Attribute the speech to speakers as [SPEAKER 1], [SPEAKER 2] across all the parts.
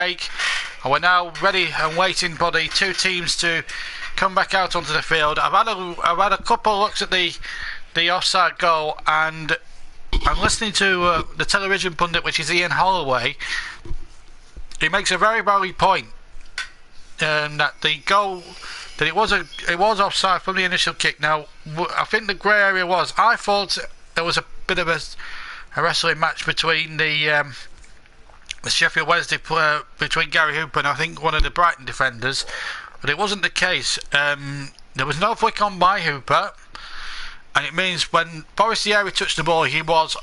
[SPEAKER 1] break, and we're now ready and waiting for the two teams to come back out onto the field. I've had a couple of looks at the offside goal, and I'm listening to the television pundit, which is Ian Holloway. He makes a very valid point that the goal, that it was offside from the initial kick. Now, I think the grey area was, I thought there was a bit of a wrestling match between the Sheffield Wednesday player, between Gary Hooper and I think one of the Brighton defenders, but it wasn't the case. There was no flick on by Hooper, and it means when Forestieri touched the ball, he was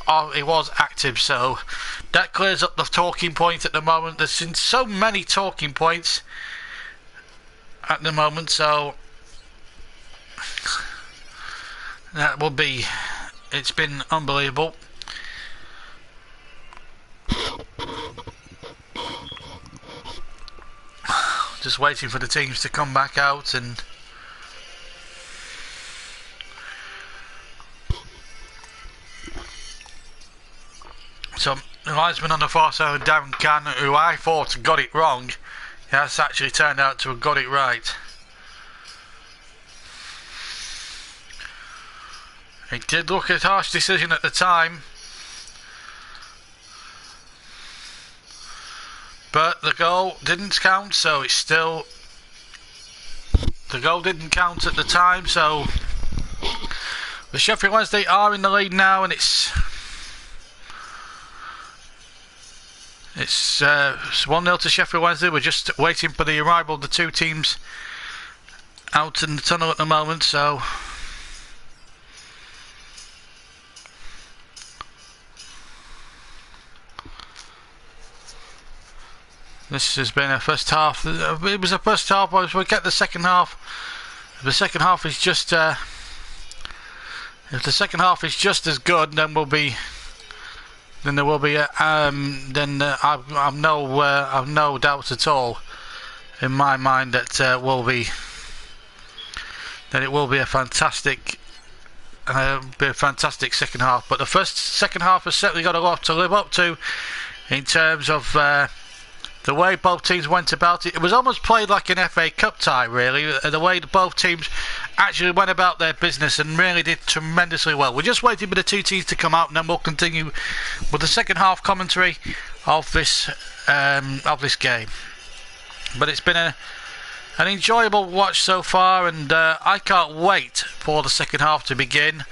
[SPEAKER 1] active. So that clears up the talking point at the moment. There's been so many talking points at the moment, so that will be. It's been unbelievable. Just waiting for the teams to come back out, and so the linesman on the far side, Darren Cann, who I thought got it wrong, he has actually turned out to have got it right. It did look a harsh decision at the time, but the goal didn't count, so it's still, the goal didn't count at the time, so the Sheffield Wednesday are in the lead now, and it's 1-0 to Sheffield Wednesday. We're just waiting for the arrival of the two teams out in the tunnel at the moment, so this has been a first half. It was a first half. As we get the second half, the second half is just. If the second half is just as good, then we'll be. Then there will be. I've no doubt at all in my mind that it will be a fantastic. Be a fantastic second half. But the second half has certainly got a lot to live up to in terms of. The way both teams went about it, it was almost played like an FA Cup tie, really. The way both teams actually went about their business and really did tremendously well. We're just waiting for the two teams to come out, and then we'll continue with the second half commentary of this game. But it's been an enjoyable watch so far, and I can't wait for the second half to begin.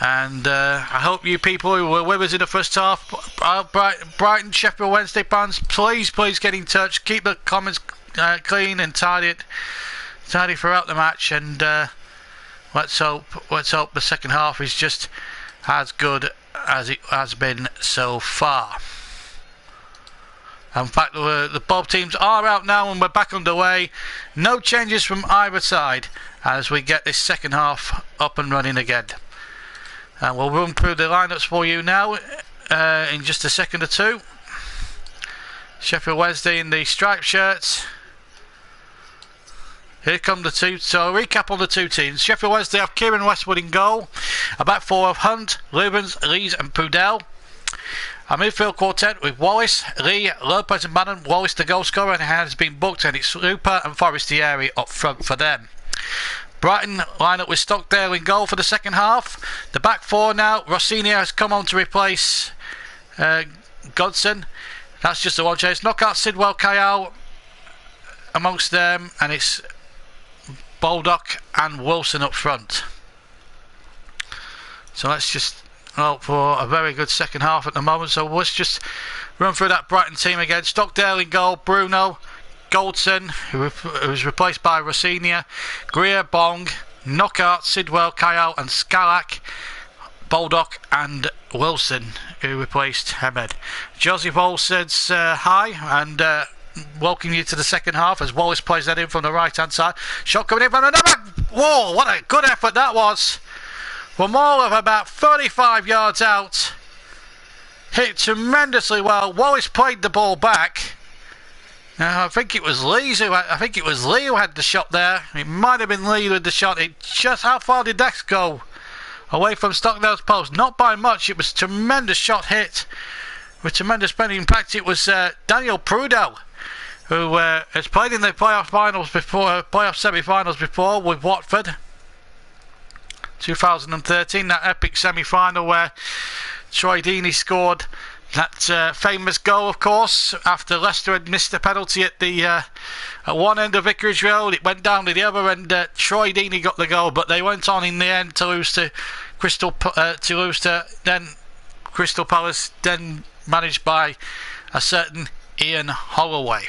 [SPEAKER 1] And I hope you people who were with us in the first half, Brighton, Sheffield Wednesday fans, please get in touch. Keep the comments clean and tidy throughout the match. And let's hope the second half is just as good as it has been so far. In fact, the both teams are out now, and we're back underway. No changes from either side as we get this second half up and running again. And we'll run through the lineups for you now in just a second or two. Sheffield Wednesday in the striped shirts. Here come the two. So a recap on the two teams. Sheffield Wednesday have Kieran Westwood in goal. A back four of Hunt, Lubens, Lees and Pudell. A midfield quartet with Wallace, Lee, Lopez and Bannon. Wallace the goal scorer, and has been booked, and it's Hooper and Forestieri up front for them. Brighton line up with Stockdale in goal for the second half. The back four now, Rossini has come on to replace Godson. That's just the one change. Knockout Sidwell, Kayal amongst them, and it's Baldock and Wilson up front. So let's just hope for a very good second half at the moment. So let's just run through that Brighton team again. Stockdale in goal, Bruno, Goldson, who was replaced by Rossinia, Greer, Bong, Knockout, Sidwell, Kyle and Scalak, Baldock and Wilson, who replaced Hamed. Joseph Olsen's hi, and welcome you to the second half as Wallace plays that in from the right hand side. Shot coming in from another. Whoa, what a good effort that was from all of about 35 yards out. Hit tremendously well. Wallace played the ball back. I think it was Lee who had the shot there. It might have been Lee with the shot. How far did that go? Away from Stockdale's post. Not by much. It was a tremendous shot hit with tremendous spending. In fact, it was Daniel Prudell who has played in the playoff semi-finals before with Watford. 2013, that epic semi-final where Troy Deeney scored that famous goal, of course, after Leicester had missed a penalty at the at one end of Vicarage Road. It went down to the other, and Troy Deeney got the goal, but they went on in the end to lose to Crystal Palace, then managed by a certain Ian Holloway.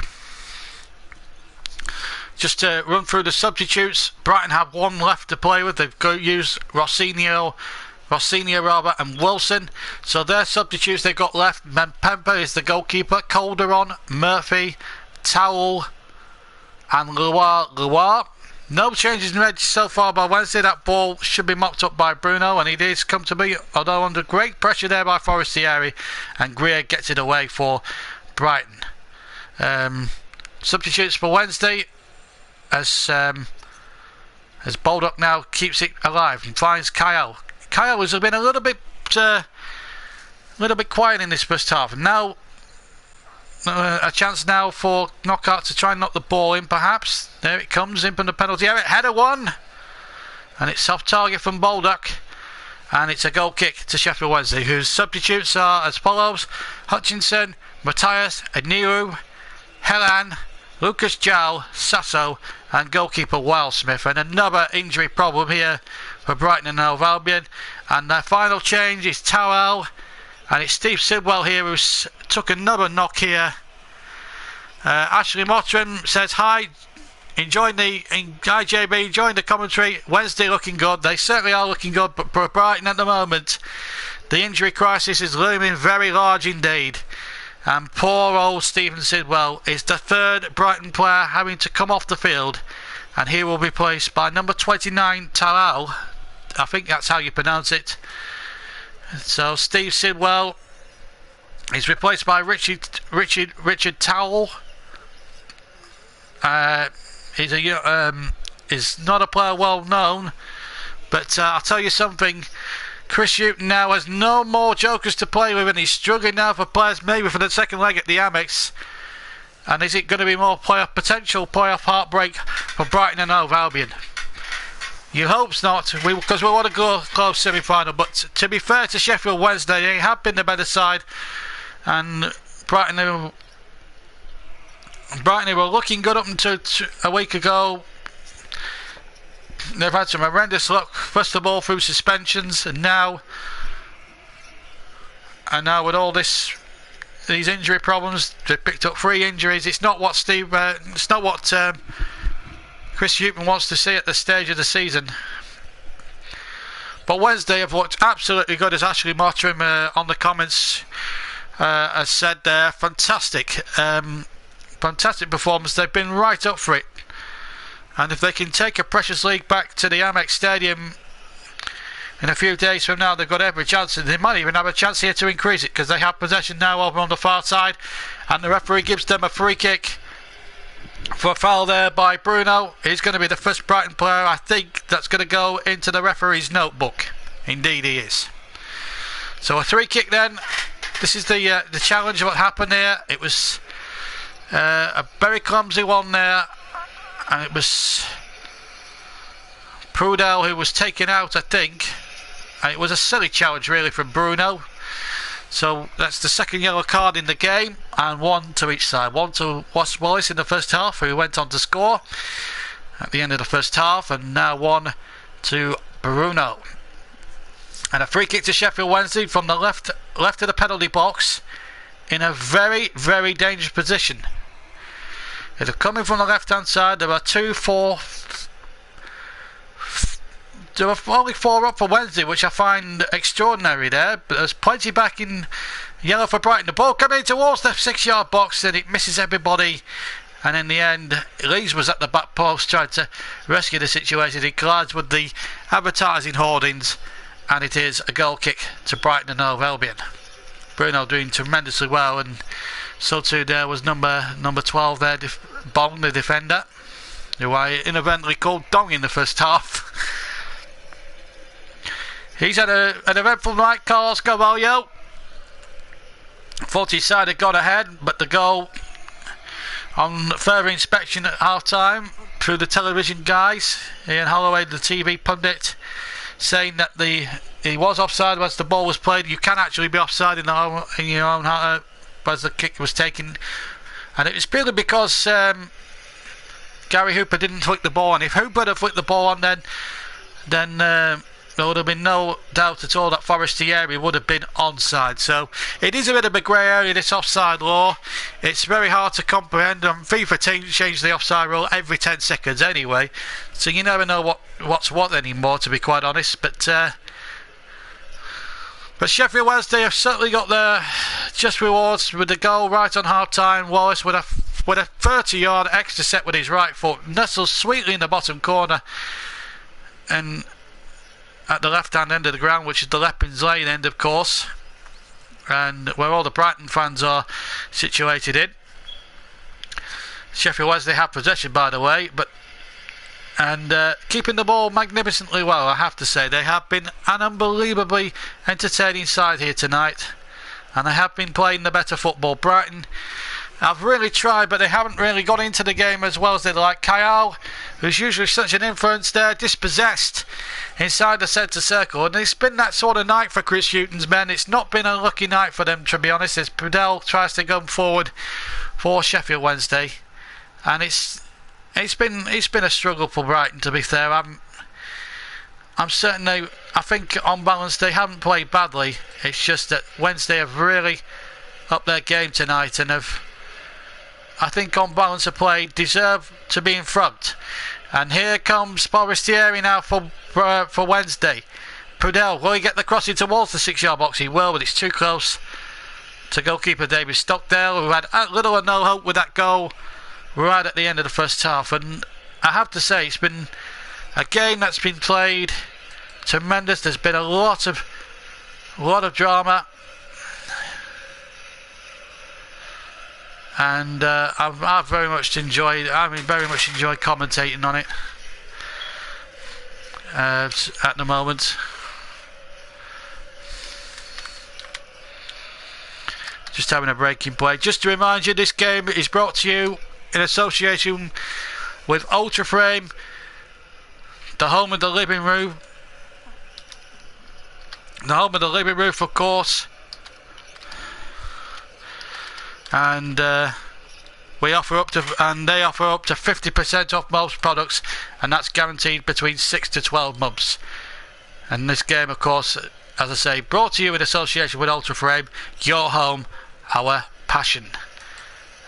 [SPEAKER 1] Just to run through the substitutes, Brighton have one left to play with. They've used Rossini, and Wilson. So their substitutes they've got left: Mempembe is the goalkeeper, Calderon, Murphy, Towell, and Loire. No changes made so far by Wednesday. That ball should be mopped up by Bruno, and it is come to be, although under great pressure there by Forestieri, and Greer gets it away for Brighton. Substitutes for Wednesday, as Baldock now keeps it alive and finds Kyle. Kyle has been a little bit quiet in this first half, and now a chance now for Knockout to try and knock the ball in, perhaps. There it comes in from the penalty area. Header one, and it's off target from Baldock, and it's a goal kick to Sheffield Wednesday, whose substitutes are as follows: Hutchinson, Matthias, Aniru, Helan, Lucas Jowl, Sasso, and goalkeeper Wildsmith. And another injury problem here for Brighton and Hove Albion. And their final change is Towell, and it's Steve Sidwell here who's took another knock here. Ashley Mottram says hi, hi JB, enjoying the commentary. Wednesday looking good. They certainly are looking good, but for Brighton at the moment, the injury crisis is looming very large indeed. And poor old Stephen Sidwell is the third Brighton player having to come off the field, and he will be replaced by number 29 Talal. I think that's how you pronounce it. So Steve Sidwell is replaced by Richard Towell. Is not a player well known, but I'll tell you something. Chris Hughton now has no more jokers to play with, and he's struggling now for players maybe for the second leg at the Amex. And is it going to be more potential playoff heartbreak for Brighton and Hove Albion? You hope not, because we want to go close semi-final. But to be fair to Sheffield Wednesday, they have been the better side, and Brighton they were looking good up until a week ago. They've had some horrendous luck, first of all through suspensions, and now with all these injury problems. They picked up 3 injuries. It's not what Chris Hughton wants to see at this stage of the season. But Wednesday have looked absolutely good, as Ashley Mottram on the comments has said there. Fantastic performance. They've been right up for it. And if they can take a Precious League back to the Amex Stadium in a few days from now, they've got every chance. And they might even have a chance here to increase it, because they have possession now over on the far side. And the referee gives them a free kick for a foul there by Bruno. He's going to be the first Brighton player, I think, that's going to go into the referee's notebook. Indeed he is. So a free kick then. This is the challenge of what happened here. It was a very clumsy one there. And it was Prudel who was taken out, I think. And it was a silly challenge really from Bruno. So that's the second yellow card in the game, and 1 to each side. 1 to Wallace in the first half, who went on to score at the end of the first half, and now 1 to Bruno. And a free kick to Sheffield Wednesday from the left of the penalty box, in a very, very dangerous position. They're coming from the left-hand side. There are only 4 up for Wednesday, which I find extraordinary there. But there's plenty back in yellow for Brighton. The ball coming in towards the 6-yard box, and it misses everybody. And in the end, Lees was at the back post trying to rescue the situation. He collides with the advertising hoardings, and it is a goal kick to Brighton and Hove Albion. Bruno doing tremendously well, and so too there was number 12 there, Bong, the defender, who I inadvertently called Dong in the first half. He's had an eventful night, Carlos Carvalho. Thought his side had gone ahead, but the goal On further inspection at half-time through the television guys, Ian Holloway, the TV pundit, saying that he was offside as the ball was played. You can actually be offside in your own as the kick was taken, and it was purely because Gary Hooper didn't flick the ball on. If Hooper had flicked the ball on, then there would have been no doubt at all that Forestieri would have been onside. So it is a bit of a grey area, this offside law. It's very hard to comprehend, and FIFA change the offside rule every 10 seconds anyway, so you never know what's what anymore, to be quite honest. But Sheffield Wednesday have certainly got their just rewards with the goal right on half-time. Wallace with a 30-yard extra set with his right foot, nestles sweetly in the bottom corner and at the left-hand end of the ground, which is the Leppins Lane end, of course, and where all the Brighton fans are situated in. Sheffield Wednesday have possession, by the way, and keeping the ball magnificently well, I have to say. They have been an unbelievably entertaining side here tonight, and they have been playing the better football. Brighton have really tried, but they haven't really got into the game as well as they'd like. Kyle, who's usually such an influence there, dispossessed inside the centre circle, and it's been that sort of night for Chris Hughton's men. It's not been a lucky night for them, to be honest, as Pudell tries to go forward for Sheffield Wednesday, and it's been a struggle for Brighton, to be fair. I'm certain I think on balance they haven't played badly. It's just that Wednesday have really upped their game tonight and have, I think on balance of play, deserve to be in front. And here comes Forestieri now for Wednesday. Pudell, will he get the crossing towards the 6-yard box? He will, but it's too close to goalkeeper David Stockdale, who had little or no hope with that goal right at the end of the first half. And I have to say, it's been a game that's been played tremendous. There's been a lot of drama, and I've very much enjoyed commentating on it at the moment. Just having a break in play. Just to remind you, this game is brought to you in association with Ultra Frame, the home of the living room. The home of the living roof, of course. And they offer up to 50% off most products, and that's guaranteed between 6 to 12 months. And this game, of course, as I say, brought to you in association with Ultra Frame, your home, our passion.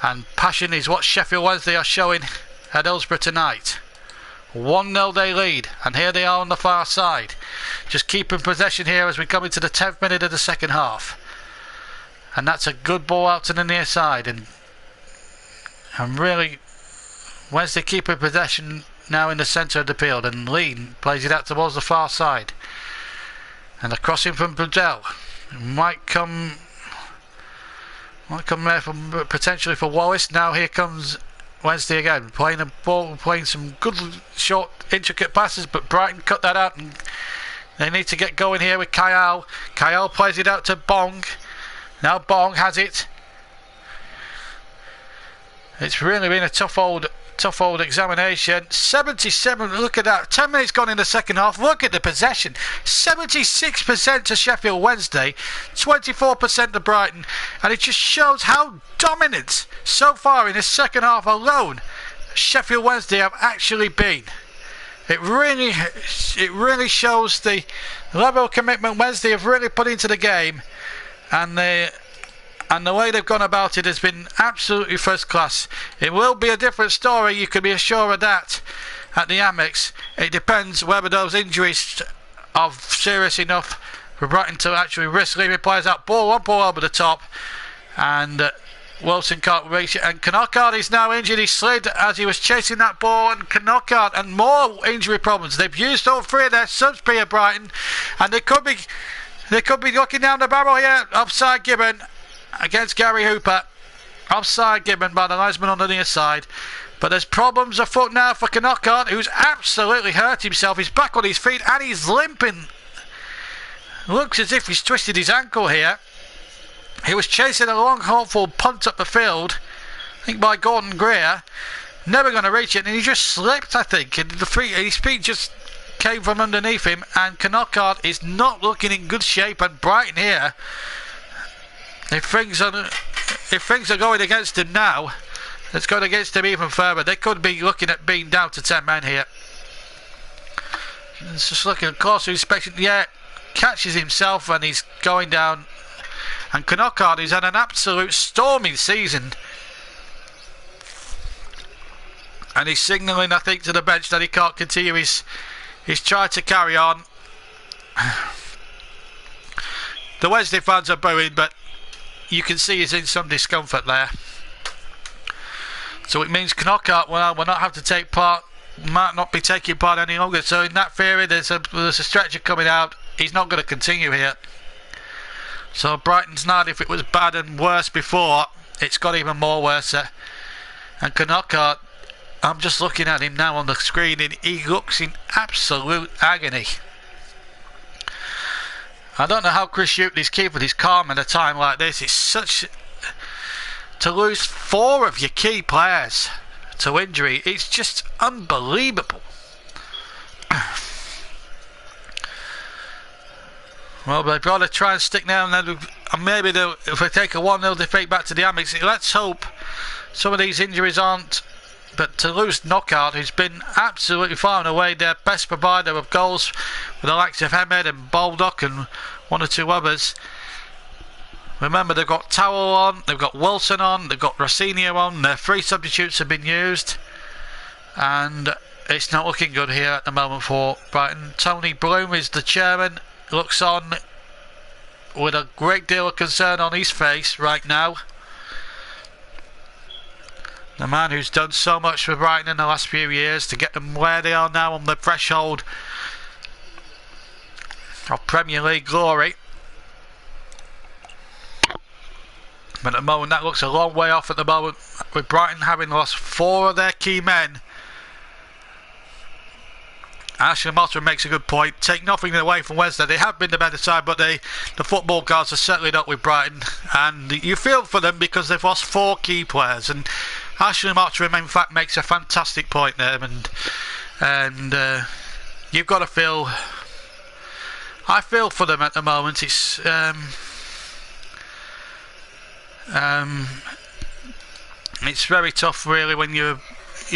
[SPEAKER 1] And passion is what Sheffield Wednesday are showing at Hillsborough tonight. 1-0 they lead, and here they are on the far side, just keeping possession here as we come into the 10th minute of the second half. And that's a good ball out to the near side, and really Wednesday keeping possession now in the centre of the field, and Lean plays it out towards the far side, and the crossing from Pudell might come there potentially for Wallace. Now here comes Wednesday again, playing a ball, playing some good short intricate passes, but Brighton cut that out, and they need to get going here with Kyle. Kyle plays it out to Bong. Now Bong has it. It's really been a tough old examination. 77, look at that. 10 minutes gone in the second half. Look at the possession. 76% to Sheffield Wednesday, 24% to Brighton. And it just shows how dominant so far in this second half alone Sheffield Wednesday have actually been. It really shows the level of commitment Wednesday have really put into the game, and the way they've gone about it has been absolutely first class. It will be a different story, you can be assured of that, at the Amex. It depends whether those injuries are serious enough for Brighton to actually risk leaving players out. One ball over the top, and Wilson can't reach it, and Knockaert is now injured. He slid as he was chasing that ball, and Knockaert, and more injury problems. They've used all three of their subs here, Brighton, and they could be looking down the barrel here. Offside given against Gary Hooper. Offside given by the linesman on the near side. But there's problems afoot now for Knockaert, who's absolutely hurt himself. He's back on his feet and he's limping. Looks as if he's twisted his ankle here. He was chasing a long, hopeful punt up the field, think by Gordon Greer. Never going to reach it, and he just slipped, I think. And his feet just came from underneath him, and Knockaert is not looking in good shape. And Brighton here, if things are going against him now, it's going against him even further. They could be looking at being down to 10 men here. It's just looking at closer inspection. Yeah, catches himself, and he's going down. And Knockaert has had an absolute storming season. And he's signalling, I think, to the bench that he can't continue. He's tried to carry on. The Wednesday fans are booing, but you can see he's in some discomfort there. So it means Knockaert will not have to take part, might not be taking part any longer. So in that theory, there's a stretcher coming out. He's not going to continue here. So Brighton's not, if it was bad and worse before, it's got even more worse. And Knockaert, I'm just looking at him now on the screen, and he looks in absolute agony. I don't know how Chris Hughton's keeping his calm at a time like this. It's such... To lose 4 of your key players to injury, it's just unbelievable. Well, they've got to try and stick down, and maybe if they take a 1-0 defeat back to the Amex, let's hope some of these injuries aren't. But to lose Knockaert, who's been absolutely far and away their best provider of goals, with the likes of Hemed and Baldock and 1 or 2 others. Remember, they've got Towell on, they've got Wilson on, they've got Rossinio on. Their 3 substitutes have been used, and it's not looking good here at the moment for Brighton. Tony Bloom is the chairman, looks on with a great deal of concern on his face right now. The man who's done so much for Brighton in the last few years to get them where they are now on the threshold of Premier League glory. But at the moment, that looks a long way off at the moment, with Brighton having lost 4 of their key men. Ashley Mottram makes a good point. Take nothing away from Wednesday. They have been the better side, but the football gods are certainly not with Brighton. And you feel for them because they've lost 4 key players. And Ashley Mottram, in fact, makes a fantastic point there. And you've got to feel... I feel for them at the moment. It's... it's very tough, really, when you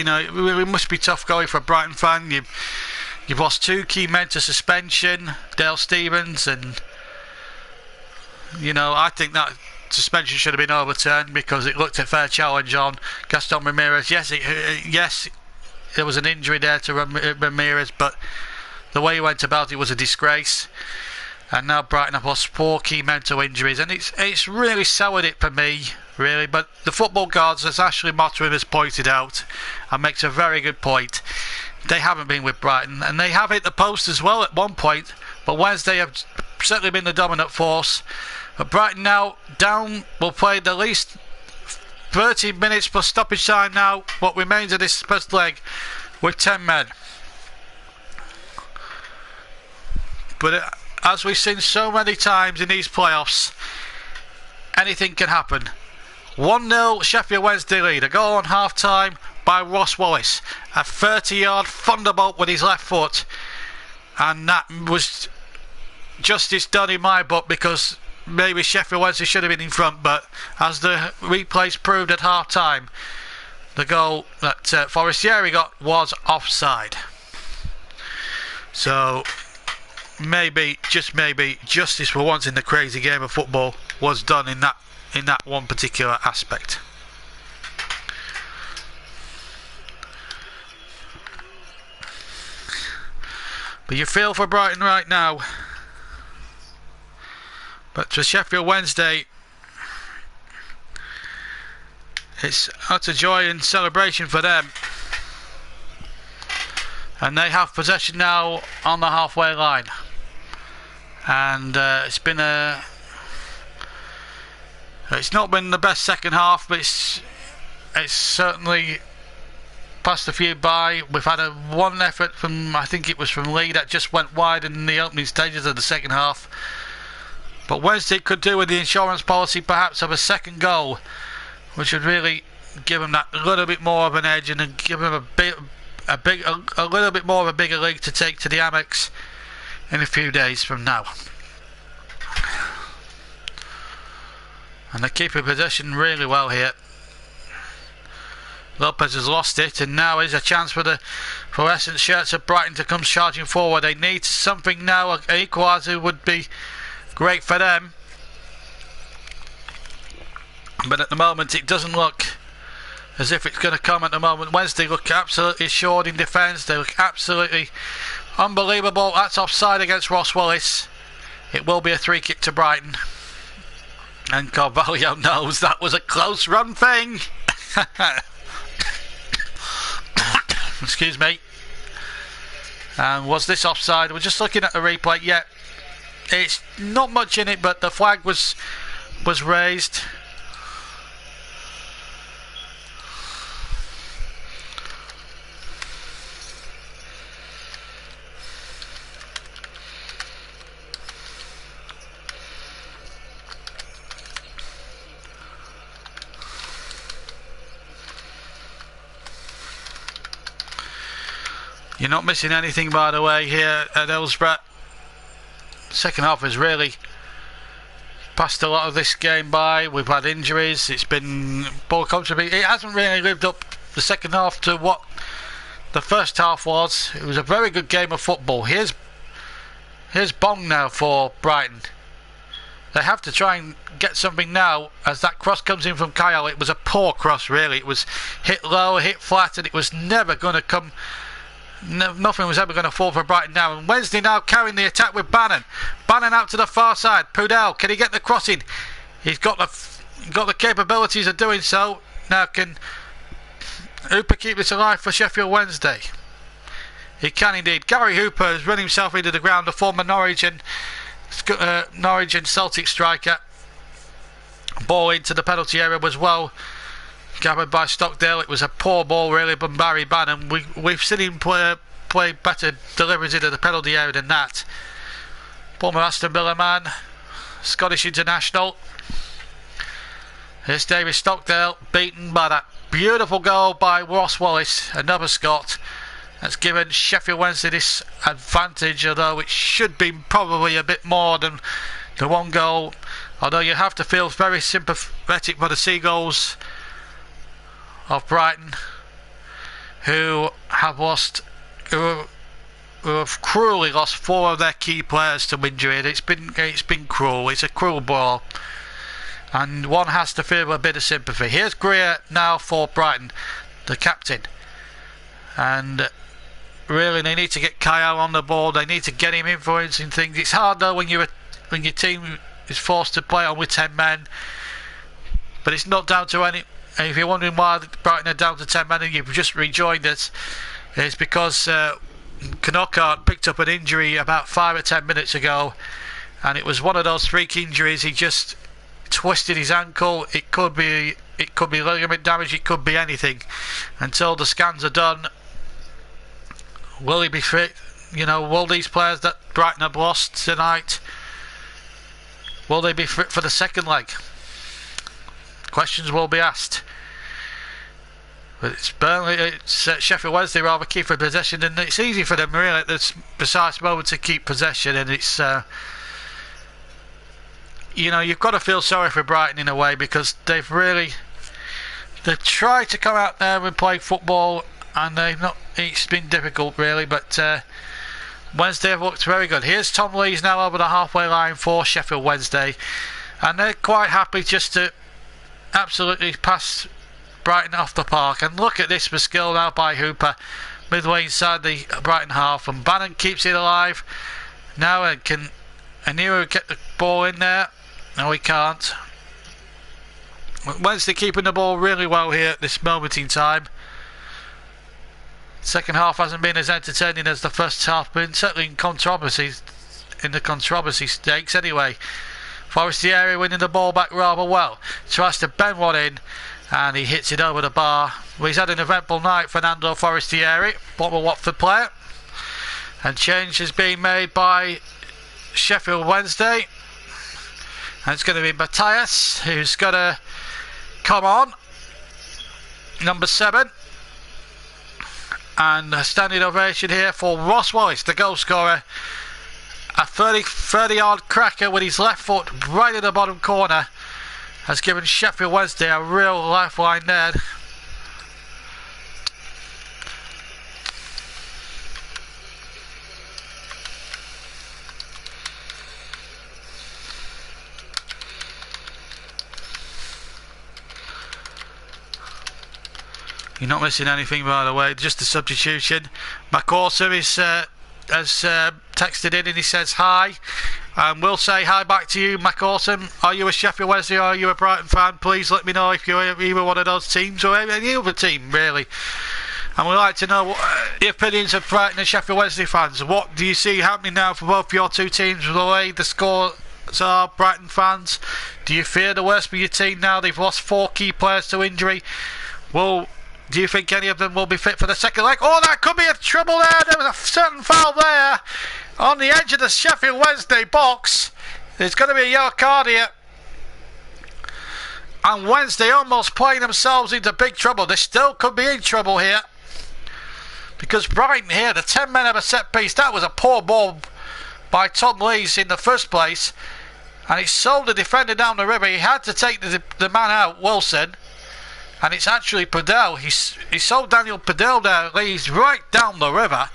[SPEAKER 1] know, it really must be tough going for a Brighton fan. You've lost 2 key men to suspension, Dale Stephens, and you know, I think that suspension should have been overturned because it looked a fair challenge on Gaston Ramirez. Yes, there was an injury there to Ramirez, but the way he went about it was a disgrace. And now Brighton have lost 4 key men to injuries, and it's really soured it for me, really. But the football gods, as Ashley Mottram has pointed out, and makes a very good point, they haven't been with Brighton, and they have hit the post as well at one point. But Wednesday have certainly been the dominant force. But Brighton now down, will play the least 30 minutes plus stoppage time now, what remains of this first leg, with 10 men. But as we've seen so many times in these playoffs, anything can happen. 1-0 Sheffield Wednesday lead. A goal on half-time by Ross Wallace. A 30-yard thunderbolt with his left foot. And that was justice done in my book, because maybe Sheffield Wednesday should have been in front. But as the replays proved at half-time, the goal that Forestieri got was offside. So... maybe, just maybe, justice for once in the crazy game of football was done in that one particular aspect. But you feel for Brighton right now. But for Sheffield Wednesday, it's utter joy and celebration for them. And they have possession now on the halfway line. And it's not been the best second half, but it's certainly passed a few by. We've had one effort from, I think it was from Lee, that just went wide in the opening stages of the second half. But Wednesday could do with the insurance policy perhaps of a second goal, which would really give them that little bit more of an edge and then give them a little bit more of a bigger league to take to the Amex in a few days from now. And they're keeping possession really well here. Lopez has lost it, and now is a chance for the fluorescent shirts of Brighton to come charging forward. They need something now. An equaliser would be great for them, but at the moment it doesn't look as if it's going to come at the moment. Wednesday look absolutely assured in defence. They look absolutely unbelievable. That's offside against Ross Willis. It will be a free kick to Brighton, and Carvalho knows that was a close run thing. Excuse me. And was this offside? We're just looking at the replay. Yeah, it's not much in it, but the flag was raised. You're not missing anything, by the way, here at Hillsborough. Second half has really passed a lot of this game by. We've had injuries. It's been poor contribution. It hasn't really lived up the second half to what the first half was. It was a very good game of football. Here's Bong now for Brighton. They have to try and get something now as that cross comes in from Kyle. It was a poor cross, really. It was hit low, hit flat, and it was never going to come. Nothing was ever going to fall for Brighton now. And Wednesday now carrying the attack with Bannon. Bannon out to the far side. Pudell, can he get the crossing? He's got the capabilities of doing so. Now can Hooper keep this alive for Sheffield Wednesday? He can indeed. Gary Hooper has run himself into the ground, the former Norwich and Celtic striker. Ball into the penalty area was well gathered by Stockdale. It was a poor ball really from Barry Bannon. We've seen him play better deliveries into the penalty area than that. Former Aston Villa man, Scottish international. Here's David Stockdale, beaten by that beautiful goal by Ross Wallace, another Scot. That's given Sheffield Wednesday this advantage, although it should be probably a bit more than the one goal. Although you have to feel very sympathetic for the Seagulls of Brighton, who have cruelly lost 4 of their key players to injury. It's been cruel. It's a cruel ball, and one has to feel a bit of sympathy. Here's Greer now for Brighton, the captain, and really they need to get Kyle on the ball. They need to get him influencing things. It's hard though when your team is forced to play on with 10 men, but it's not down to any. And if you're wondering why Brighton are down to 10 men and you've just rejoined us, it's because Knockaert picked up an injury about 5 or 10 minutes ago, and it was one of those freak injuries. He just twisted his ankle. It could be ligament damage. It could be anything. Until the scans are done, will he be fit? You know, will these players that Brighton have lost tonight, will they be fit for the second leg? Questions will be asked. But it's Sheffield Wednesday rather keep for possession, and it's easy for them really at this precise moment to keep possession. And it's you know, you've got to feel sorry for Brighton in a way, because they've tried to come out there and play football, and they've not. It's been difficult really, but Wednesday have looked very good. Here's Tom Lees now over the halfway line for Sheffield Wednesday, and they're quite happy just to absolutely pass Brighton off the park. And look at this for skill now by Hooper, midway inside the Brighton half, and Bannon keeps it alive now. And can Anira get the ball in there? No, he can't. Wednesday keeping the ball really well here at this moment in time. Second half hasn't been as entertaining as the first half, but certainly in the controversy stakes anyway. Forestieri winning the ball back rather well. Tries to bend one in, and he hits it over the bar. Well, he's had an eventful night, Fernando Forestieri, former Watford player. And change is being made by Sheffield Wednesday. And it's going to be Matthias who's going to come on. number 7. And a standing ovation here for Ross Wallace, the goal scorer. A 30-yard cracker with his left foot right in the bottom corner has given Sheffield Wednesday a real lifeline there. You're not missing anything, by the way, just a substitution. McAwesome has texted in and he says hi. And we'll say hi back to you, McAwesome. Are you a Sheffield Wednesday or are you a Brighton fan? Please let me know if you're either one of those teams or any other team, really. And we'd like to know the opinions of Brighton and Sheffield Wednesday fans. What do you see happening now for both your two teams with the way the scores are, Brighton fans? Do you fear the worst for your team now? They've lost 4 key players to injury. Do you think any of them will be fit for the second leg? Oh, that could be a trouble there. There was a certain foul there on the edge of the Sheffield Wednesday box. There's going to be a yellow card here. And Wednesday almost playing themselves into big trouble. They still could be in trouble here. Because Brighton here, the 10 men have a set piece. That was a poor ball by Tom Lees in the first place. And he sold the defender down the river. He had to take the man out, Wilson. And it's actually Padell. He sold Daniel Padell there. He's right down the river,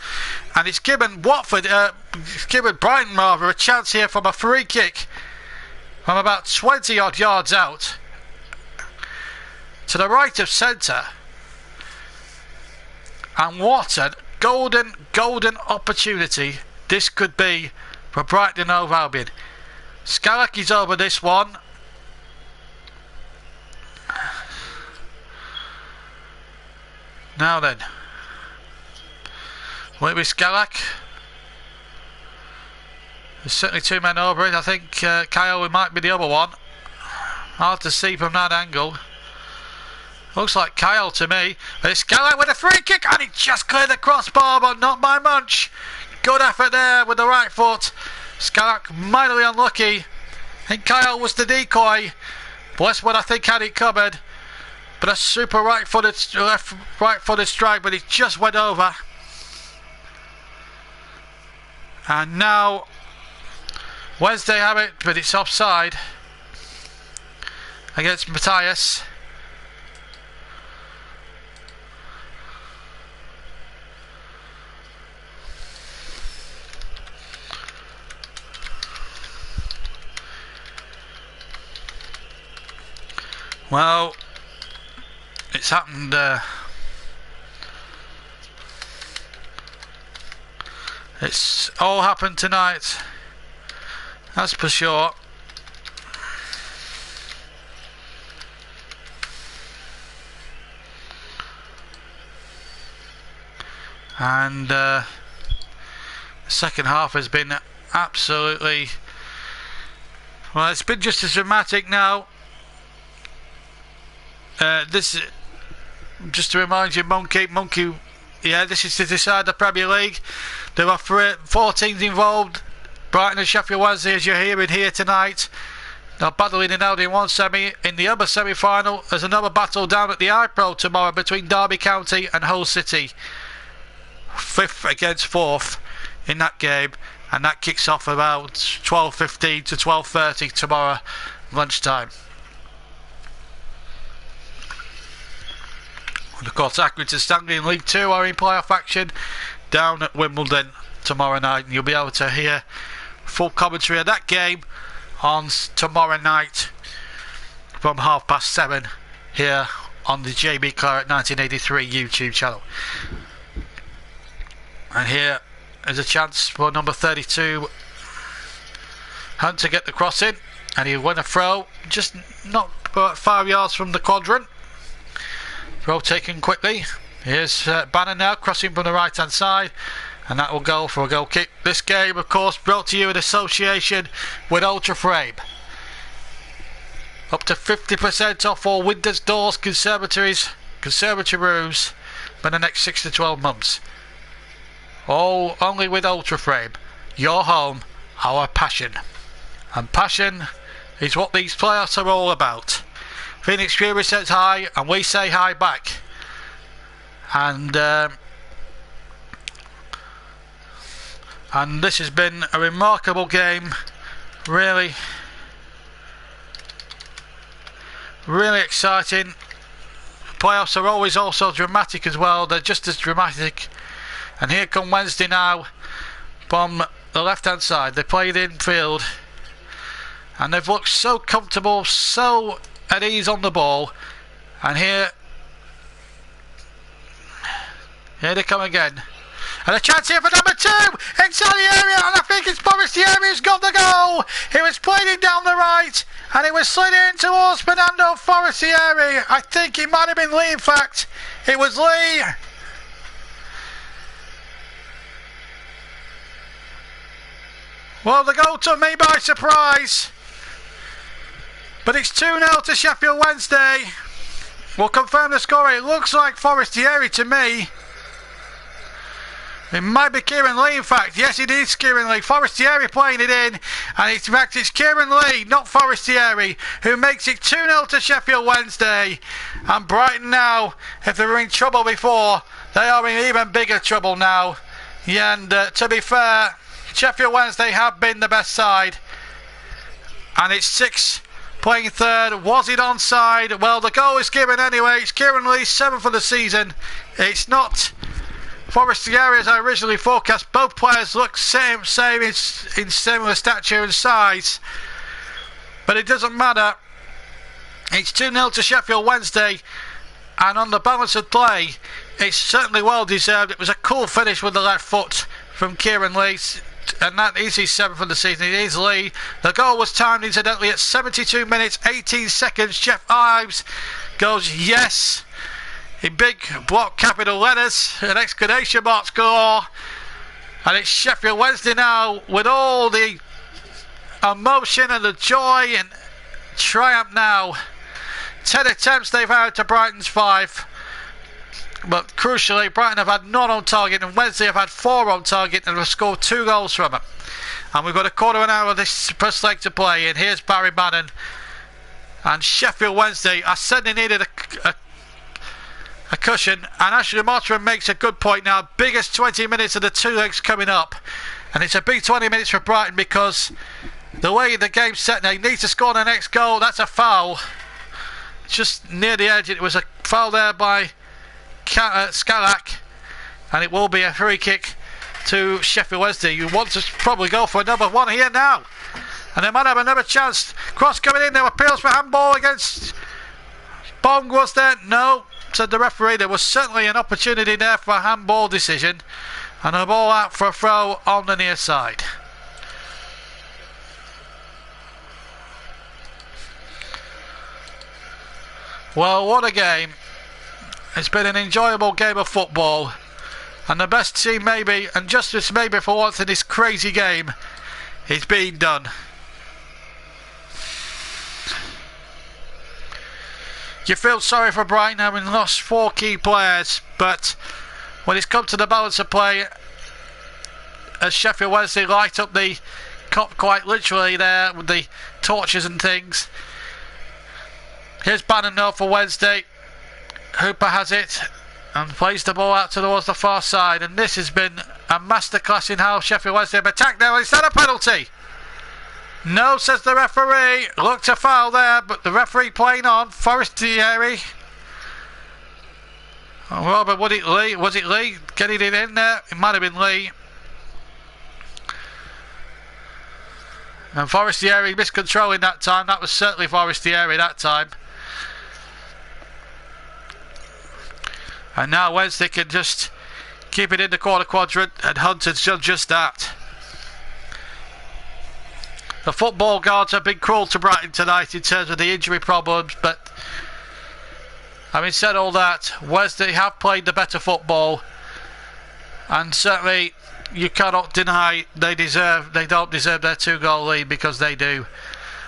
[SPEAKER 1] and it's given Brighton rather a chance here from a free kick from about 20 odd yards out to the right of centre. And what a golden opportunity this could be for Brighton and Hove Albion. Scalak is over this one. Now then, will it be Scalak? There's certainly 2 men over it. I think Kyle might be the other one. Hard to see from that angle. Looks like Kyle to me. It's Scalak with a free kick, and he just cleared the crossbar, but not by much. Good effort there with the right foot. Scalak minorly unlucky. I think Kyle was the decoy. Westwood, I think, had it covered. But a super right-footed strike, but he just went over. And now Wednesday have it, but it's offside against Matthias. Well, it's happened. It's all happened tonight. That's for sure. And the second half has been absolutely, well, it's been just as dramatic now. This, just to remind you, Monkey, yeah, this is to decide the Premier League. There are 4 teams involved. Brighton and Sheffield Wednesday, as you're hearing here tonight, they're battling it out in one semi. In the other semi-final, there's another battle down at the iPro tomorrow between Derby County and Hull City. 5th against 4th in that game, and that kicks off about 12:15 to 12:30 tomorrow lunchtime. And of course, Accrington and Stanley in League 2 are in playoff action down at Wimbledon tomorrow night, and you'll be able to hear full commentary of that game on tomorrow night from 7:30 here on the JB Claret 1983 YouTube channel. And here is a chance for number 32 Hunt to get the cross in, and he'll win a throw just not about 5 yards from the quadrant. Throw taken quickly. Here's Bannon now crossing from the right hand side, and that will go for a goal kick. This game, of course, brought to you in association with Ultra Frame. Up to 50% off all windows, doors, conservatories, conservatory roofs for the next 6 to 12 months. All only with Ultra Frame. Your home, our passion. And passion is what these playoffs are all about. Phoenix Fury says hi, and we say hi back. And this has been a remarkable game. Really exciting. Playoffs are always also dramatic as well. They're just as dramatic. And here come Wednesday now from the left hand side. They played infield and they've looked so comfortable, so at ease on the ball. And here they come again. And a chance here for number 2 inside the area, and I think it's Forestieri who's got the goal. He was playing it down the right and it was slid in towards Fernando Forestieri. I think it might have been Lee, in fact. It was Lee. Well, the goal took me by surprise. But it's 2-0 to Sheffield Wednesday. We'll confirm the score. It looks like Forestieri to me. It might be Kieran Lee, in fact. Yes, it is Kieran Lee. Forestieri playing it in. And in fact, it's Kieran Lee, not Forestieri, who makes it 2-0 to Sheffield Wednesday. And Brighton now, if they were in trouble before, they are in even bigger trouble now. Yeah, and to be fair, Sheffield Wednesday have been the best side. And it's 6 playing third. Was it onside? Well, the goal is given anyway. It's Kieran Lee's 7th for the season. It's not Forestieri as I originally forecast. Both players look same in similar stature and size. But it doesn't matter. It's 2-0 to Sheffield Wednesday. And on the balance of play, it's certainly well deserved. It was a cool finish with the left foot from Kieran Lee. And that is his 7th of the season. It is Lee. The goal was timed incidentally at 72 minutes 18 seconds. Jeff Ives goes yes in big block capital letters, an exclamation mark score. And it's Sheffield Wednesday now with all the emotion and the joy and triumph now. 10 attempts they've had to Brighton's 5. But crucially, Brighton have had none on target, and Wednesday have had 4 on target and have scored 2 goals from them. And we've got a quarter of an hour of this first leg to play. And here's Barry Bannon. And Sheffield Wednesday, I said they needed a cushion. And Ashley Mottram makes a good point now. Biggest 20 minutes of the 2 legs coming up. And it's a big 20 minutes for Brighton because the way the game's set, they need to score the next goal. That's a foul. Just near the edge. It was a foul there by Skalak, and it will be a free kick to Sheffield Wednesday. You want to probably go for another one here now, and they might have another chance. Cross coming in. There were appeals for handball against Bong. Was there? No, said the referee. There was certainly an opportunity there for a handball decision, and a ball out for a throw on the near side. Well, what a game. It's been an enjoyable game of football, and the best team maybe, and justice maybe for once in this crazy game, is being done. You feel sorry for Brighton having lost 4 key players, but when it's come to the balance of play, as Sheffield Wednesday light up the Kop quite literally there with the torches and things. Here's Bannon now for Wednesday. Hooper has it and plays the ball out towards the far side, and this has been a masterclass in how Sheffield Wednesday have attacked now. Is that a penalty? No, says the referee. Looked a foul there, but the referee playing on. Forestieri. Oh, well, but was it Lee? Was it Lee getting it in there? It might have been Lee. And Forestieri miscontrolling that time. That was certainly Forestieri that time. And now Wednesday can just keep it in the corner quadrant, and Hunt has done just that. The football gods have been cruel to Brighton tonight in terms of the injury problems, but having said all that, Wednesday have played the better football, and certainly you cannot deny they don't deserve their 2-goal lead, because they do.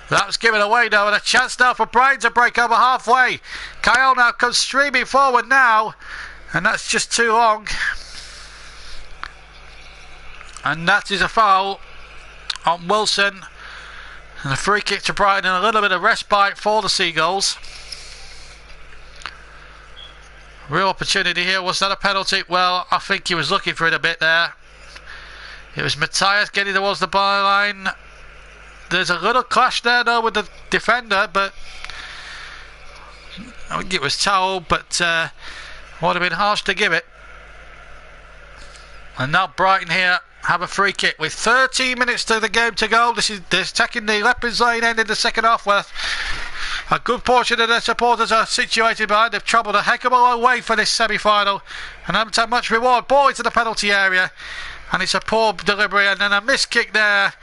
[SPEAKER 1] That was given away now, and a chance now for Brighton to break over halfway. Kyle now comes streaming forward now, and that's just too long. And that is a foul on Wilson, and a free kick to Brighton, and a little bit of respite for the Seagulls. Real opportunity here. Was that a penalty? Well, I think he was looking for it a bit there. It was Matthias getting towards the byline. There's a little clash there though with the defender, but I think it was Towel, but would have been harsh to give it. And now Brighton here have a free kick with 13 minutes to the game to go. This is taking the Leopards Lane end in the second half, where a good portion of their supporters are situated behind. They've travelled a heck of a long way for this semi-final and haven't had much reward. Ball into the penalty area, and it's a poor delivery, and then a missed kick there.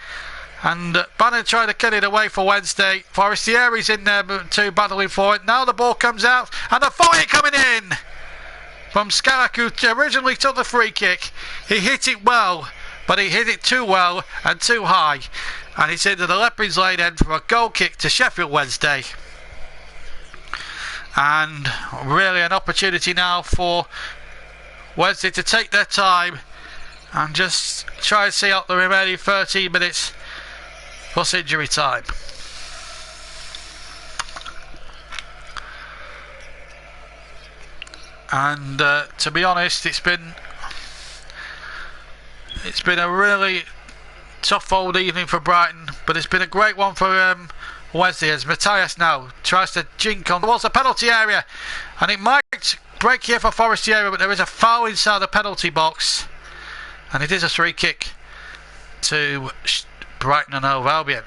[SPEAKER 1] And Bannon trying to get it away for Wednesday. Forestieri's in there too, battling for it. Now the ball comes out, and the volley coming in from Skarek, who originally took the free kick. He hit it well, but he hit it too well and too high. And it's into the Leopards Lane end for a goal kick to Sheffield Wednesday. And really an opportunity now for Wednesday to take their time and just try and see out the remaining 13 minutes plus injury time. And to be honest, it's been a really tough old evening for Brighton, but it's been a great one for Wednesday, as Matthias now tries to jink on towards the penalty area, and it might break here for Forestieri, but there is a foul inside the penalty box, and it is a free kick to Brighton and Hove Albion.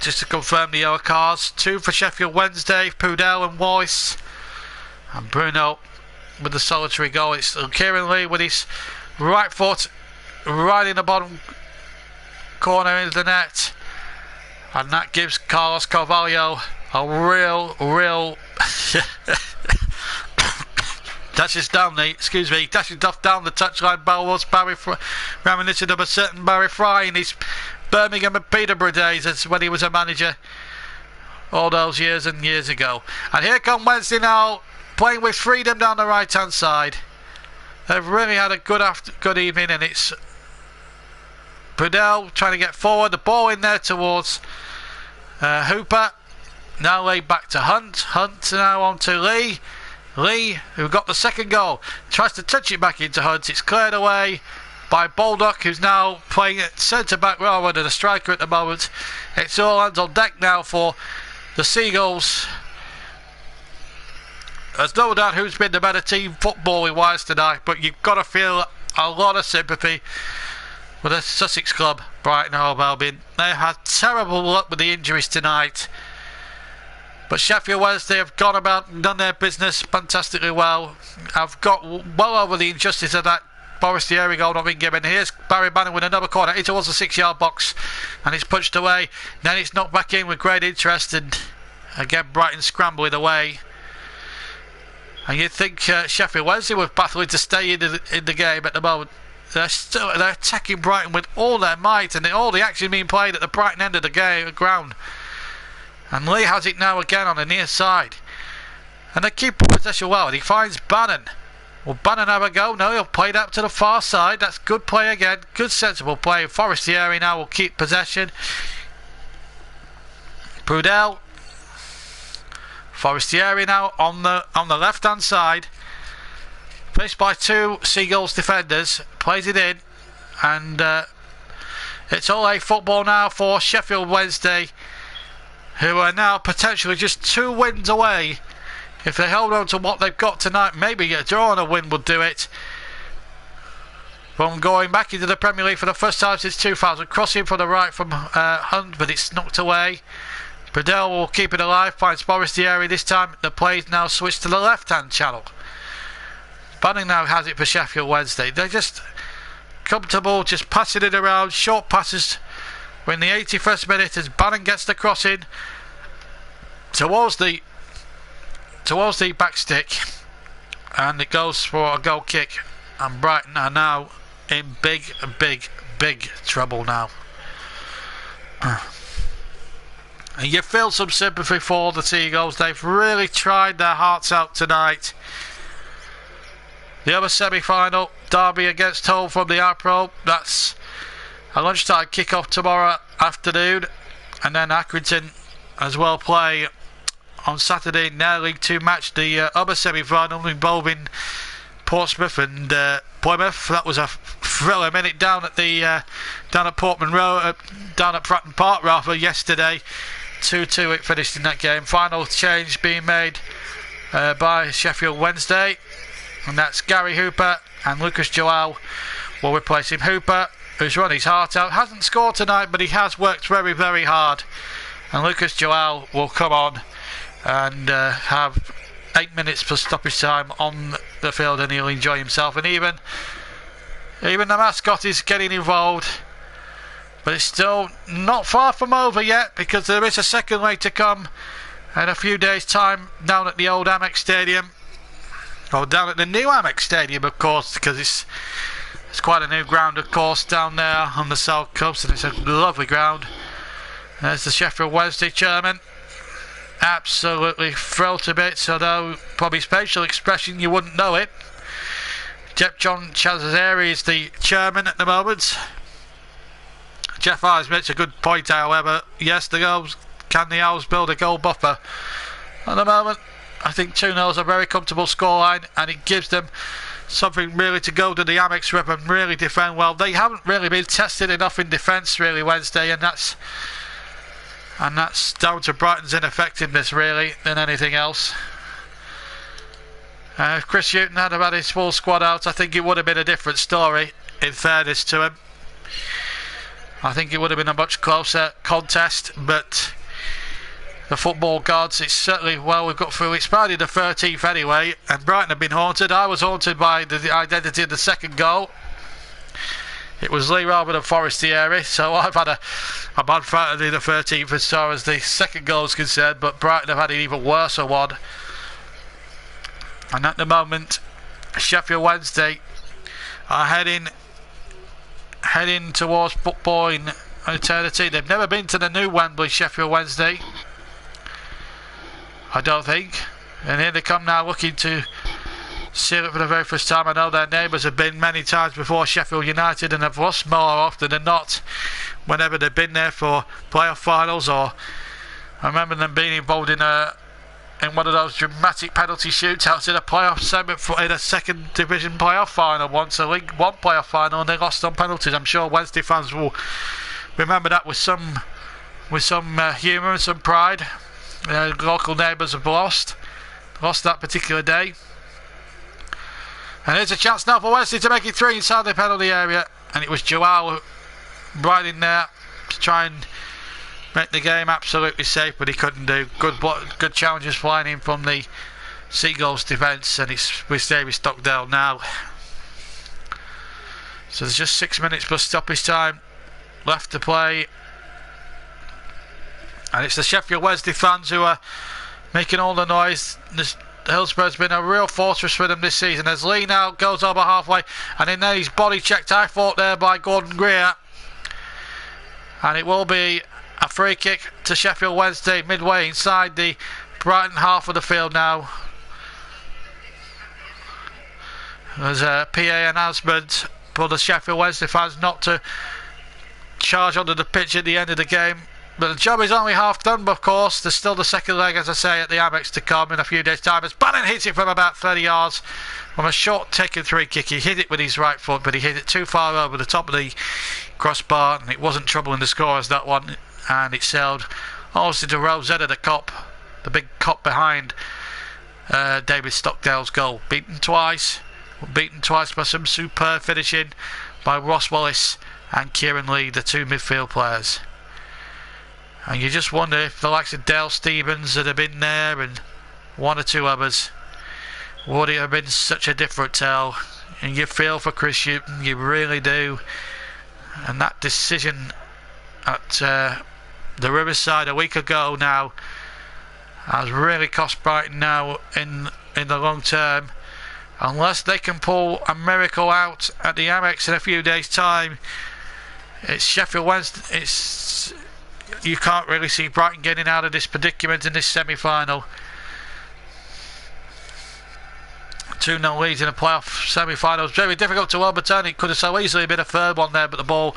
[SPEAKER 1] Just to confirm the yellow cards, 2 for Sheffield Wednesday, Pudel and Wallace, and Bruno with the solitary goal. It's Kieran Lee with his right foot right in the bottom corner into the net, and that gives Carlos Carvalho a real dashes down the down the touchline. Ball was reminiscent of a certain Barry Fry in his Birmingham and Peterborough days, as when he was a manager all those years and years ago. And here come Wednesday now, playing with freedom down the right hand side. They've really had a good evening, and it's Pudel trying to get forward, the ball in there towards Hooper, now laid back to Hunt now on to Lee, who got the second goal, tries to touch it back into Hunt. It's cleared away by Baldock, who's now playing at centre back rather than a striker at the moment. It's all hands on deck now for the Seagulls. There's no doubt who's been the better team footballing wise tonight, but you've got to feel a lot of sympathy with the Sussex club, Brighton and Hove Albion. They had terrible luck with the injuries tonight, but Sheffield Wednesday have gone about and done their business fantastically well. I've got well over the injustice of that Forestieri goal not being given. Here's Barry Bannon with another corner in towards the 6-yard box, and it's punched away. Then it's knocked back in with great interest, and again Brighton scrambling away. And you'd think Sheffield Wednesday were battling to stay in the game at the moment. They're attacking Brighton with all their might, and all the action being played at the Brighton end of the ground. And Lee has it now again on the near side, and they keep possession well, and he finds Bannon. Will Bannon have a go? No, he'll play that to the far side. That's good play again, good sensible play. Forestieri now will keep possession. Prudel, Forestieri now on the left hand side, faced by 2 Seagulls defenders, plays it in, and it's all a football now for Sheffield Wednesday, who are now potentially just 2 wins away. If they hold on to what they've got tonight, maybe a draw and a win would do it, from going back into the Premier League for the first time since 2000. Crossing from the right from Hunt, but it's knocked away. Pradell will keep it alive, finds Forestieri. This time the play's now switched to the left hand channel. Banning now has it for Sheffield Wednesday. They're just comfortable, just passing it around, short passes. We're in the 81st minute as Bannon gets the cross in towards the back stick, and it goes for a goal kick, and Brighton are now in big trouble now. And you feel some sympathy for the Seagulls. They've really tried their hearts out tonight. The other semi-final, Derby against Hull from the Arpro, that's a lunchtime kick-off tomorrow afternoon, and then Accrington as well play on Saturday in their League 2 match, the other semi-final involving Portsmouth and Plymouth. That was a thriller minute down at Portman Road, down at Pratton Park rather, yesterday. 2-2 it finished in that game. Final change being made by Sheffield Wednesday, and that's Gary Hooper, and Lucas Joao will replace him. Hooper, who's run his heart out, hasn't scored tonight, but he has worked very, very hard. And Lucas Joao will come on and have 8 minutes plus stoppage time on the field, and he'll enjoy himself. And even the mascot is getting involved, but it's still not far from over yet, because there is a second leg to come in a few days' time down at the old Amex Stadium, or down at the new Amex Stadium, of course, because it's quite a new ground, of course, down there on the south coast, and it's a lovely ground. There's the Sheffield Wednesday chairman, absolutely thrilled to bits, although probably facial expression you wouldn't know it. John Chazazeri is the chairman at the moment. Jeff Eyes makes a good point, however. Yes, can the Owls build a goal buffer? At the moment, I think 2-0 is a very comfortable scoreline, and it gives them something really to go to the Amex Rip and really defend well. They haven't really been tested enough in defence, really, Wednesday, and that's down to Brighton's ineffectiveness, really, than anything else. If Chris Hughton had had his full squad out, I think it would have been a different story, in fairness to him. I think it would have been a much closer contest, but the football gods, it's certainly, well, we've got through. It's Friday the 13th anyway, and Brighton have been haunted. I was haunted by the identity of the second goal. It was Lee Robert and Forestieri, so I've had a bad Friday the 13th as far as the second goal is concerned, but Brighton have had an even worse one. And at the moment, Sheffield Wednesday are heading towards footballing eternity. They've never been to the new Wembley, Sheffield Wednesday, I don't think, and here they come now looking to seal it for the very first time. I know their neighbours have been many times before, Sheffield United, and have lost more often than not whenever they've been there for playoff finals, or I remember them being involved in one of those dramatic penalty shootouts in a playoff in a second division playoff final once, a League One playoff final, and they lost on penalties. I'm sure Wednesday fans will remember that with some humour and some pride. Local neighbours have lost that particular day. And here's a chance now for Wednesday to make it 3 inside the penalty area, and it was Joao right in there to try and make the game absolutely safe, but he couldn't do. Good challenges flying in from the Seagulls defence, and it's with David Stockdale now. So there's just 6 minutes plus stoppage time left to play, and it's the Sheffield Wednesday fans who are making all the noise. Hillsborough's been a real fortress for them this season, as Lee now goes over halfway, and in there he's body checked, I thought, there by Gordon Greer, and it will be a free kick to Sheffield Wednesday midway inside the Brighton half of the field now. There's a PA announcement for the Sheffield Wednesday fans not to charge onto the pitch at the end of the game. But the job is only half done, of course. There's still the second leg, as I say, at the Amex to come in a few days' time. As Bannon hits it from about 30 yards from a short taken free kick. He hit it with his right foot, but he hit it too far over the top of the crossbar, and it wasn't troubling the scorers, that one. And it sailed almost into Rosetta, the cop, the big cop behind David Stockdale's goal. Beaten twice by some superb finishing by Ross Wallace and Kieran Lee, the two midfield players. And you just wonder if the likes of Dale Stevens that have been there and one or two others, would it have been such a different tale? And you feel for Chris Hughton, you really do. And that decision at the Riverside a week ago now has really cost Brighton now in the long term. Unless they can pull a miracle out at the Amex in a few days' time, it's Sheffield Wednesday. You can't really see Brighton getting out of this predicament in this semi-final. 2-0 leads in a playoff semi-final. It's very difficult to overturn. It could have so easily been a third one there, but the ball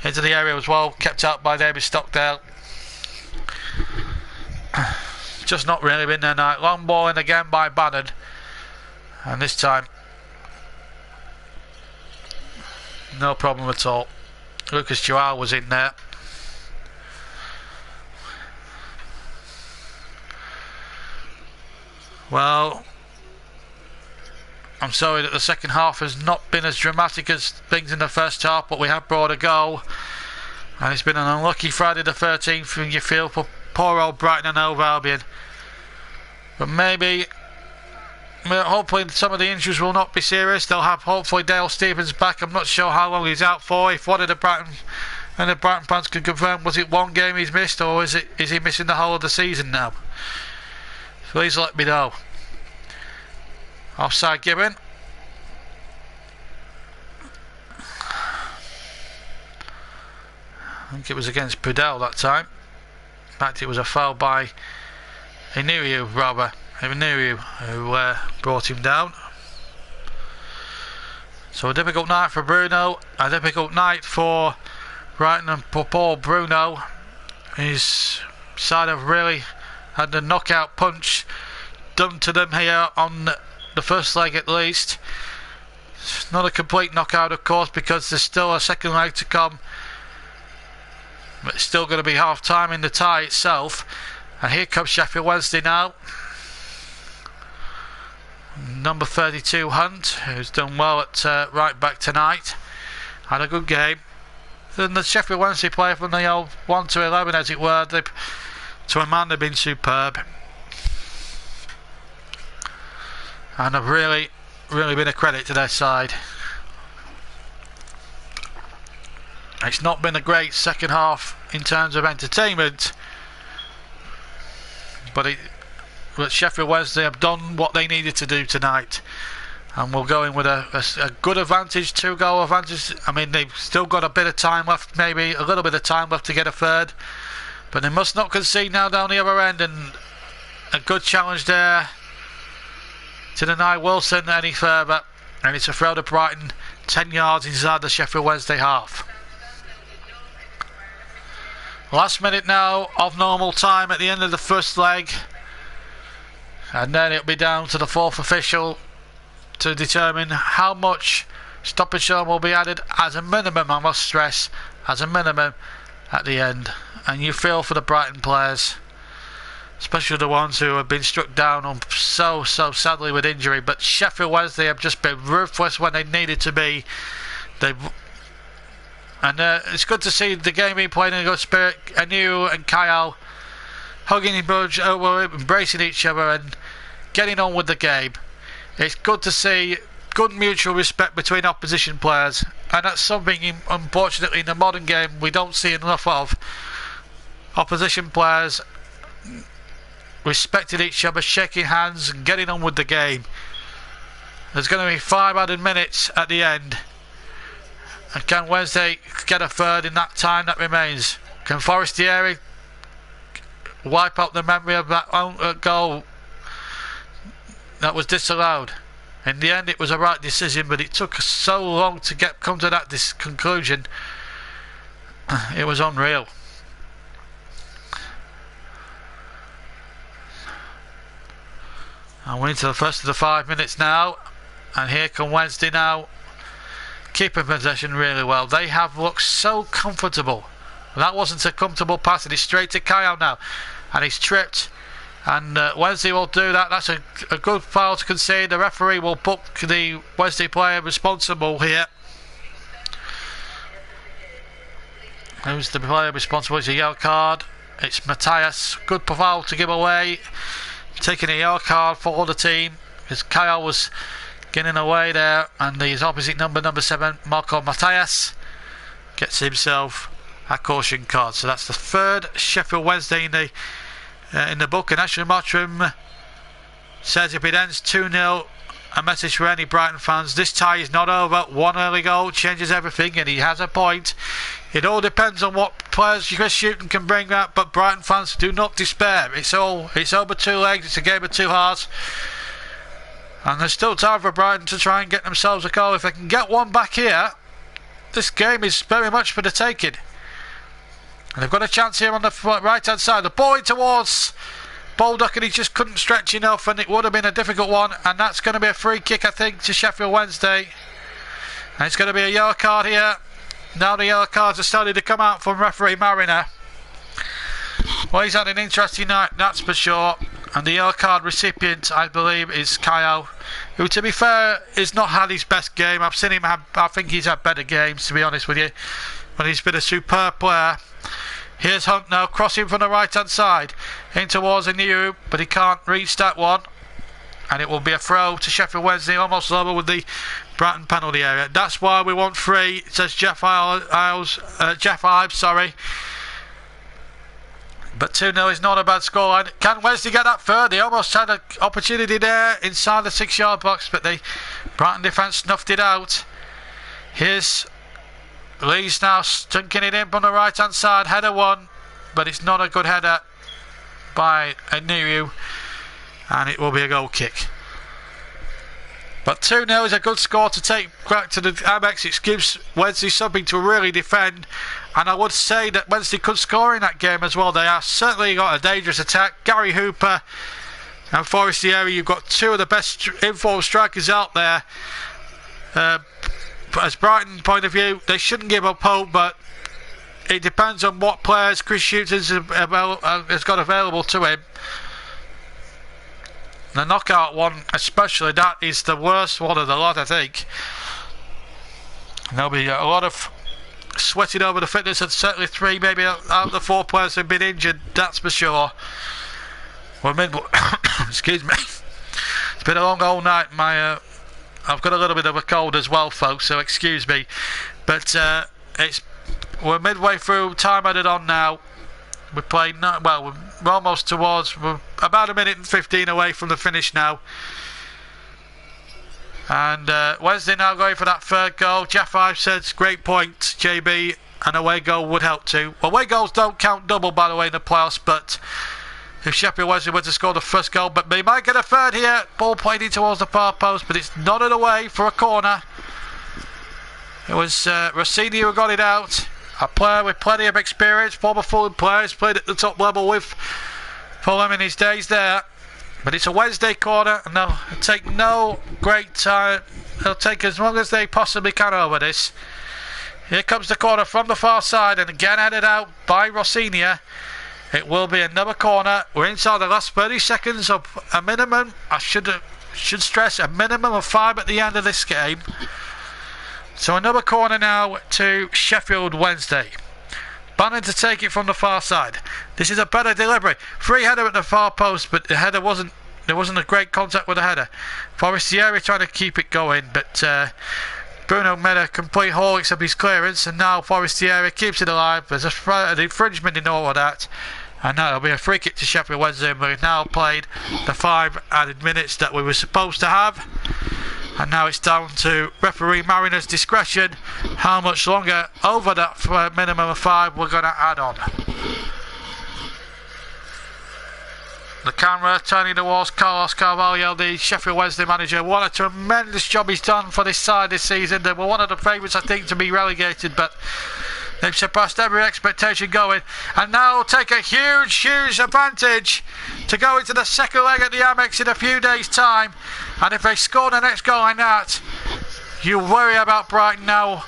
[SPEAKER 1] into the area as well, kept out by David Stockdale. just not really been their night. Long ball in again by Bannon, and this time no problem at all. Lucas Joao was in there. Well, I'm sorry that the second half has not been as dramatic as things in the first half, but we have brought a goal, and it's been an unlucky Friday the 13th, and you feel for poor old Brighton and Hove Albion. But hopefully some of the injuries will not be serious. They'll have hopefully Dale Stephens back. I'm not sure how long he's out for. If one of the Brighton fans can confirm, was it one game he's missed, or is he missing the whole of the season now? Please let me know. Offside given. I think it was against Pudell that time. In fact, it was a foul by Inuriu, who brought him down. So a difficult night for Bruno, a difficult night for Brighton, and poor Bruno. His side have really had the knockout punch done to them here on the first leg at least. It's not a complete knockout, of course, because there's still a second leg to come. But it's still going to be half time in the tie itself. And here comes Sheffield Wednesday now. Number 32 Hunt, who's done well at right back tonight. Had a good game. Then the Sheffield Wednesday player from the old 1 to 11, as it were, to a man, they've been superb. And have really been a credit to their side. It's not been a great second half in terms of entertainment, but Sheffield Wednesday have done what they needed to do tonight, and we'll go in with a good advantage, 2-goal advantage. I mean, they've still got a bit of time left, maybe a little bit of time left to get a third, but they must not concede now down the other end. And a good challenge there to deny Wilson any further, and it's a throw to Brighton 10 yards inside the Sheffield Wednesday half. Last minute now of normal time at the end of the first leg, and then it'll be down to the fourth official to determine how much stoppage time will be added, as a minimum, I must stress, as a minimum at the end. And you feel for the Brighton players, especially the ones who have been struck down on so sadly with injury. But Sheffield Wednesday have just been ruthless when they needed to be. It's good to see the game being played in a good spirit. Anu and Kyle hugging each other, embracing each other and getting on with the game. It's good to see good mutual respect between opposition players, and that's something, unfortunately, in the modern game we don't see enough of. Opposition players respecting each other, shaking hands and getting on with the game. There's going to be 5 added minutes at the end. And can Wednesday get a third in that time that remains? Can Forestieri wipe out the memory of that goal that was disallowed? In the end, it was a right decision, but it took so long to come to that conclusion. It was unreal. And we're into the first of the 5 minutes now, and here come Wednesday now, keeping possession really well. They have looked so comfortable. That wasn't a comfortable pass, and it's straight to Kyle now, and he's tripped. And Wednesday will do that. That's a good foul to concede. The referee will book the Wednesday player responsible here. Who's the player responsible? It's a yellow card. It's Matthias. Good foul to give away. Taking a yellow card for the team, because Kyle was getting away there, and his opposite number 7, Marco Matthias, gets himself a caution card. So that's the third Sheffield Wednesday in the book. And Ashley Mottram says if it ends 2-0, a message for any Brighton fans: this tie is not over. One early goal changes everything, and he has a point. It all depends on what players Chris Hughton can bring out, but Brighton fans, do not despair. It's over 2 legs. It's a game of 2 hearts, and there's still time for Brighton to try and get themselves a goal. If they can get one back here, this game is very much for the taking. And they've got a chance here on the right hand side. The ball towards ball duck and he just couldn't stretch enough, and it would have been a difficult one. And that's going to be a free kick, I think, to Sheffield Wednesday. And it's going to be a yellow card here. Now the yellow cards are starting to come out from referee Mariner. Well, he's had an interesting night, that's for sure. And the yellow card recipient, I believe, is Kyle, who, to be fair, has not had his best game. I've seen him have, I think he's had better games, to be honest with you. But he's been a superb player. Here's Hunt now, crossing from the right-hand side in towards the new, but he can't reach that one. And it will be a throw to Sheffield Wednesday, almost level with the Brighton penalty area. That's why we want 3, says Jeff Ives, sorry. But 2-0 is not a bad scoreline. Can Wednesday get that third? They almost had an opportunity there inside the 6-yard box, but the Brighton defence snuffed it out. Here's Lee's now stinking it in from the right-hand side. Header one, but it's not a good header by Aniu, and it will be a goal kick. But 2-0 is a good score to take back to the Amex. It gives Wednesday something to really defend. And I would say that Wednesday could score in that game as well. They have certainly got a dangerous attack. Gary Hooper and Forestieri, you've got 2 of the best informed strikers out there. As Brighton point of view, they shouldn't give up hope, but it depends on what players Chris Shooters has got available to him. The knockout one especially, that is the worst one of the lot, I think. There'll be a lot of sweating over the fitness, and certainly 3, maybe out of the 4 players have been injured, that's for sure. Well, excuse me. It's been a long old night. I've got a little bit of a cold as well, folks, so excuse me. But we're midway through, time added on now. We're playing, well, we're almost towards, we're about 1 minute and 15 away from the finish now. And Wednesday now going for that third goal. Jeff Ives says, great point, JB. An away goal would help too. Away goals don't count double, by the way, in the playoffs, but if Sheffield Wednesday were to score the first goal, but they might get a third here. Ball played in towards the far post, but it's nodded away for a corner. It was Rossini who got it out. A player with plenty of experience, former Fulham player, who's played at the top level with Fulham in his days there. But it's a Wednesday corner, and they'll take no great time. They'll take as long as they possibly can over this. Here comes the corner from the far side, and again headed out by Rossini. It will be another corner. We're inside the last 30 seconds of a minimum. I should stress a minimum of 5 at the end of this game. So another corner now to Sheffield Wednesday. Bannon to take it from the far side. This is a better delivery. Free header at the far post, but the header there wasn't a great contact with the header. Forestieri trying to keep it going, but Bruno made a complete haulix of his clearance, and now Forestieri keeps it alive. There's an infringement in all of that, and now it'll be a free kick to Sheffield Wednesday. We've now played the 5 added minutes that we were supposed to have. And now it's down to referee Mariner's discretion how much longer over that minimum of 5 we're going to add on. The camera turning towards Carlos Carvalho, the Sheffield Wednesday manager. What a tremendous job he's done for this side this season. They were one of the favourites, I think, to be relegated, but they've surpassed every expectation going, and now take a huge advantage to go into the second leg at the Amex in a few days' time. And if they score the next goal like that, you worry about Brighton now,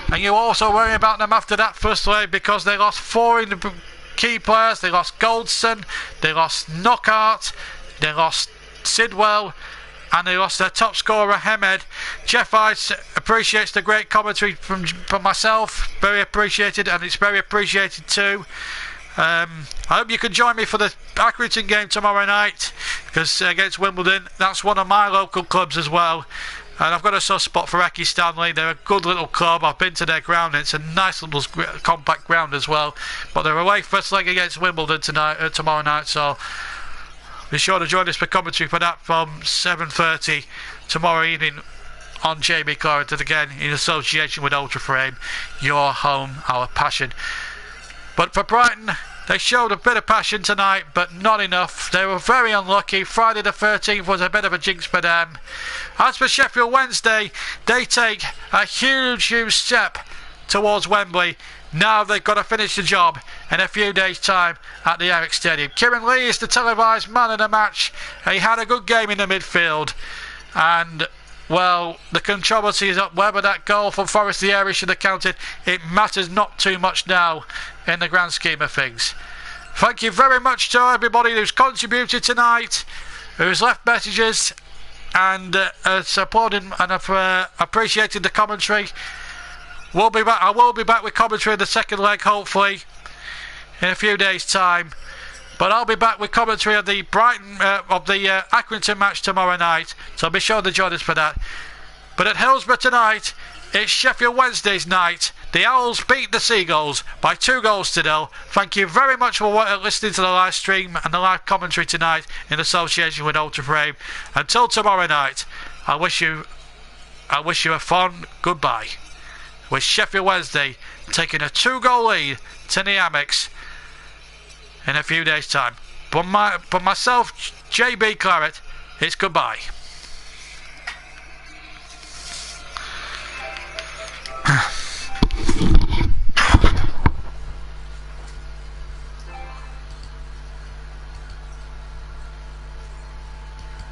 [SPEAKER 1] and you also worry about them after that first leg, because they lost 4 in the key players. They lost Goldson, they lost Knockhart, they lost Sidwell, and they lost their top scorer, Hamed. Jeff Ives appreciates the great commentary from myself. Very appreciated, and it's very appreciated too. I hope you can join me for the Accrington game tomorrow night, because against Wimbledon, that's one of my local clubs as well. And I've got a soft spot for Eki Stanley. They're a good little club. I've been to their ground. It's a nice little compact ground as well. But they're away first leg against Wimbledon tomorrow night, so be sure to join us for commentary for that from 7:30 tomorrow evening on JB Clarendon, again in association with Ultra Frame. Your home, our passion. But for Brighton, they showed a bit of passion tonight, but not enough. They were very unlucky. Friday the 13th was a bit of a jinx for them. As for Sheffield Wednesday, they take a huge step towards Wembley. Now they've got to finish the job in a few days' time at the Eric Stadium. Kieran Lee is the televised man of the match. He had a good game in the midfield, and well, the controversy is up whether that goal from Forest the Irish should have counted. It matters not too much now in the grand scheme of things. Thank you very much to everybody who's contributed tonight, who's left messages and supported and appreciated the commentary. We'll be back. I will be back with commentary in the second leg, hopefully, in a few days' time. But I'll be back with commentary of the Brighton, Accrington match tomorrow night. So be sure to join us for that. But at Hillsborough tonight, it's Sheffield Wednesday's night. The Owls beat the Seagulls by 2-0. Thank you very much for listening to the live stream and the live commentary tonight in association with Ultra Frame. Until tomorrow night, I wish you a fond goodbye. With Sheffield Wednesday taking a 2-goal lead to the Amex in a few days' time. But myself, JB Claret, it's goodbye.